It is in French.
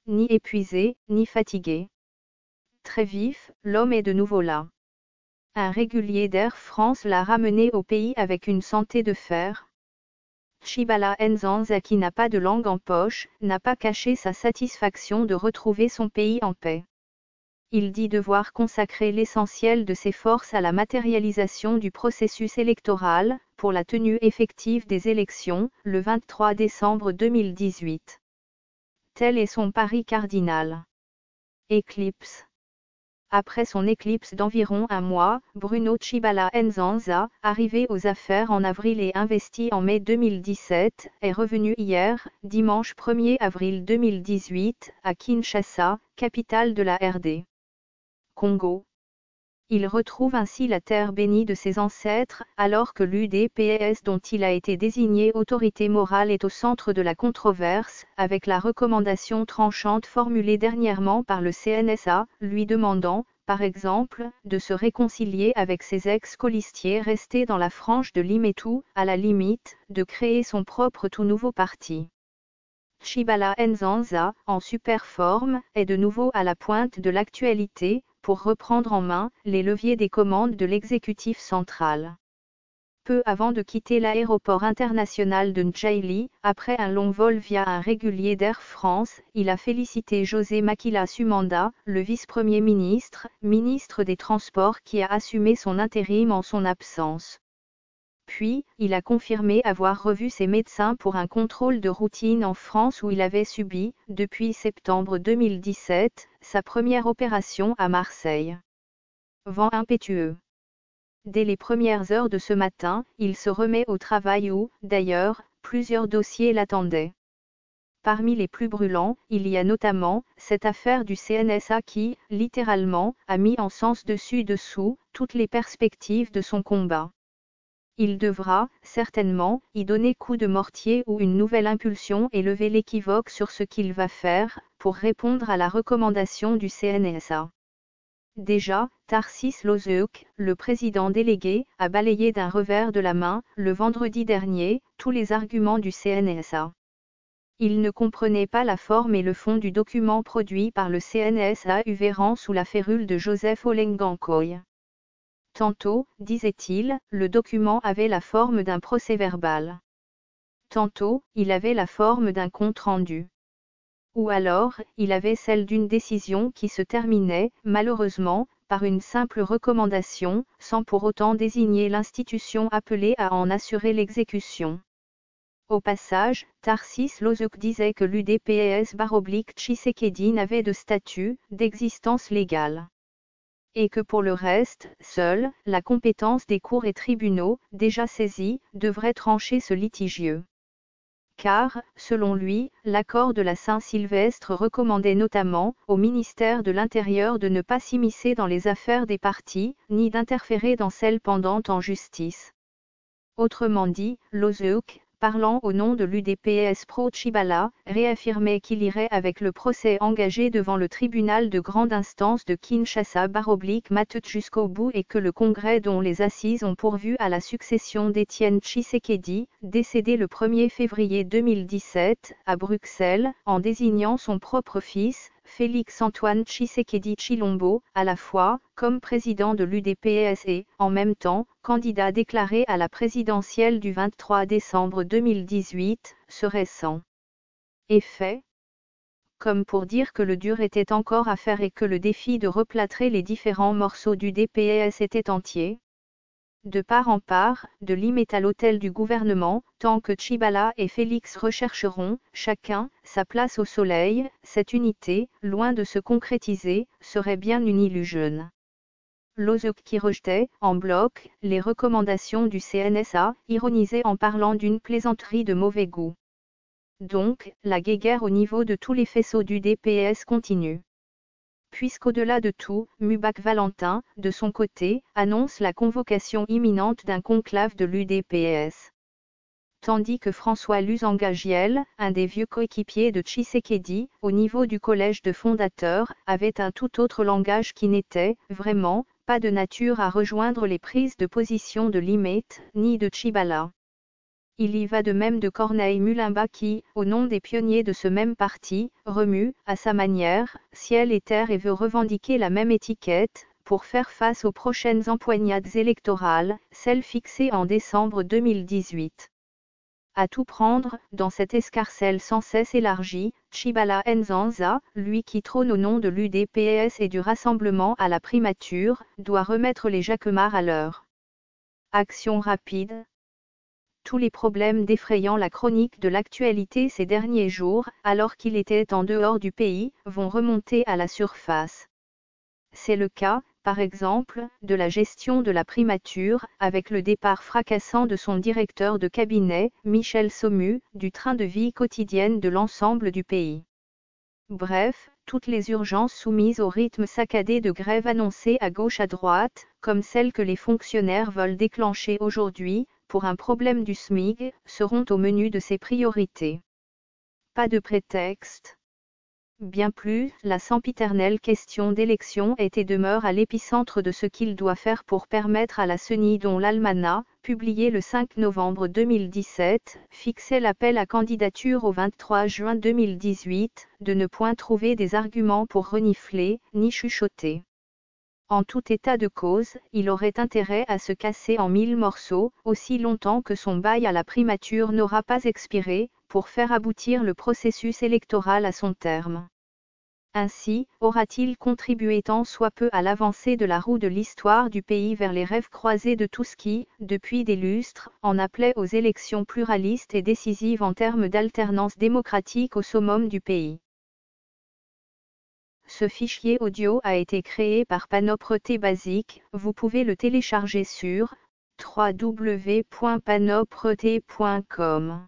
ni épuisé, ni fatigué. Très vif, l'homme est de nouveau là. Un régulier d'Air France l'a ramené au pays avec une santé de fer. Tshibala Nzanza, qui n'a pas de langue en poche, n'a pas caché sa satisfaction de retrouver son pays en paix. Il dit devoir consacrer l'essentiel de ses forces à la matérialisation du processus électoral, pour la tenue effective des élections, le 23 décembre 2018. Tel est son pari cardinal. Éclipse. Après son éclipse d'environ un mois, Bruno Tshibala Nzanza, arrivé aux affaires en avril et investi en mai 2017, est revenu hier, dimanche 1er avril 2018, à Kinshasa, capitale de la RD. Congo. Il retrouve ainsi la terre bénie de ses ancêtres, alors que l'UDPS dont il a été désigné autorité morale est au centre de la controverse, avec la recommandation tranchante formulée dernièrement par le CNSA, lui demandant, par exemple, de se réconcilier avec ses ex-colistiers restés dans la frange de Limetou, à la limite, de créer son propre tout nouveau parti. Tshibala Nzanza, en super forme, est de nouveau à la pointe de l'actualité, pour reprendre en main les leviers des commandes de l'exécutif central. Peu avant de quitter l'aéroport international de Ndjaili, après un long vol via un régulier d'Air France, il a félicité José Makila Sumanda, le vice-premier ministre, ministre des Transports qui a assumé son intérim en son absence. Puis, il a confirmé avoir revu ses médecins pour un contrôle de routine en France où il avait subi, depuis septembre 2017, sa première opération à Marseille. Vent impétueux. Dès les premières heures de ce matin, il se remet au travail où, d'ailleurs, plusieurs dossiers l'attendaient. Parmi les plus brûlants, il y a notamment cette affaire du CNSA qui, littéralement, a mis en sens dessus-dessous toutes les perspectives de son combat. Il devra, certainement, y donner coup de mortier ou une nouvelle impulsion et lever l'équivoque sur ce qu'il va faire, pour répondre à la recommandation du CNSA. Déjà, Tarsis Lozeuk, le président délégué, a balayé d'un revers de la main, le vendredi dernier, tous les arguments du CNSA. Il ne comprenait pas la forme et le fond du document produit par le CNSA uvérant sous la férule de Joseph Olengankoy. Tantôt, disait-il, le document avait la forme d'un procès-verbal. Tantôt, il avait la forme d'un compte-rendu. Ou alors, il avait celle d'une décision qui se terminait, malheureusement, par une simple recommandation, sans pour autant désigner l'institution appelée à en assurer l'exécution. Au passage, Tarsis Lozeuk disait que l'UDPS/Tshisekedi n'avait de statut, d'existence légale. Et que pour le reste, seule, la compétence des cours et tribunaux, déjà saisis, devrait trancher ce litigieux. Car, selon lui, l'accord de la Saint-Sylvestre recommandait notamment, au ministère de l'Intérieur de ne pas s'immiscer dans les affaires des partis, ni d'interférer dans celles pendantes en justice. Autrement dit, Lozeuk, parlant au nom de l'UDPS pro-Tshibala, réaffirmait qu'il irait avec le procès engagé devant le tribunal de grande instance de Kinshasa/Matet jusqu'au bout et que le congrès dont les assises ont pourvu à la succession d'Étienne Tshisekedi, décédé le 1er février 2017, à Bruxelles, en désignant son propre fils, Félix-Antoine Tshisekedi Tshilombo, à la fois, comme président de l'UDPS et, en même temps, candidat déclaré à la présidentielle du 23 décembre 2018, serait sans effet. Comme pour dire que le dur était encore à faire et que le défi de replâtrer les différents morceaux du DPS était entier. De part en part, de Limete à l'hôtel du gouvernement, tant que Tshibala et Félix rechercheront, chacun, sa place au soleil, cette unité, loin de se concrétiser, serait bien une illusion. Lozeuk qui rejetait, en bloc, les recommandations du CNSA, ironisait en parlant d'une plaisanterie de mauvais goût. Donc, la guéguerre au niveau de tous les faisceaux du DPS continue. Puisqu'au-delà de tout, Mubak Valentin, de son côté, annonce la convocation imminente d'un conclave de l'UDPS. Tandis que François Luzangagiel, un des vieux coéquipiers de Tshisekedi, au niveau du collège de fondateurs, avait un tout autre langage qui n'était, vraiment, pas de nature à rejoindre les prises de position de Limete, ni de Tshibala. il y va de même de Corneille Mulimba qui, au nom des pionniers de ce même parti, remue, à sa manière, ciel et terre et veut revendiquer la même étiquette, pour faire face aux prochaines empoignades électorales, celles fixées en décembre 2018. À tout prendre, dans cette escarcelle sans cesse élargie, Tshibala Nzanza, lui qui trône au nom de l'UDPS et du Rassemblement à la primature, doit remettre les jacquemarts à l'heure. Action rapide. Tous les problèmes défrayant la chronique de l'actualité ces derniers jours, alors qu'il était en dehors du pays, vont remonter à la surface. C'est le cas, par exemple, de la gestion de la primature, avec le départ fracassant de son directeur de cabinet, Michel Saumu, du train de vie quotidienne de l'ensemble du pays. Bref, toutes les urgences soumises au rythme saccadé de grève annoncées à gauche à droite, comme celles que les fonctionnaires veulent déclencher aujourd'hui, pour un problème du SMIC, seront au menu de ses priorités. Pas de prétexte. Bien plus, la sempiternelle question d'élection est et demeure à l'épicentre de ce qu'il doit faire pour permettre à la CENI dont l'Almanach, publié le 5 novembre 2017, fixait l'appel à candidature au 23 juin 2018, de ne point trouver des arguments pour renifler, ni chuchoter. En tout état de cause, il aurait intérêt à se casser en 1000 morceaux, aussi longtemps que son bail à la primature n'aura pas expiré, pour faire aboutir le processus électoral à son terme. Ainsi, aura-t-il contribué tant soit peu à l'avancée de la roue de l'histoire du pays vers les rêves croisés de tous qui, depuis des lustres, en appelaient aux élections pluralistes et décisives en termes d'alternance démocratique au summum du pays. Ce fichier audio a été créé par Panopre Basic, vous pouvez le télécharger sur www.panopret.com.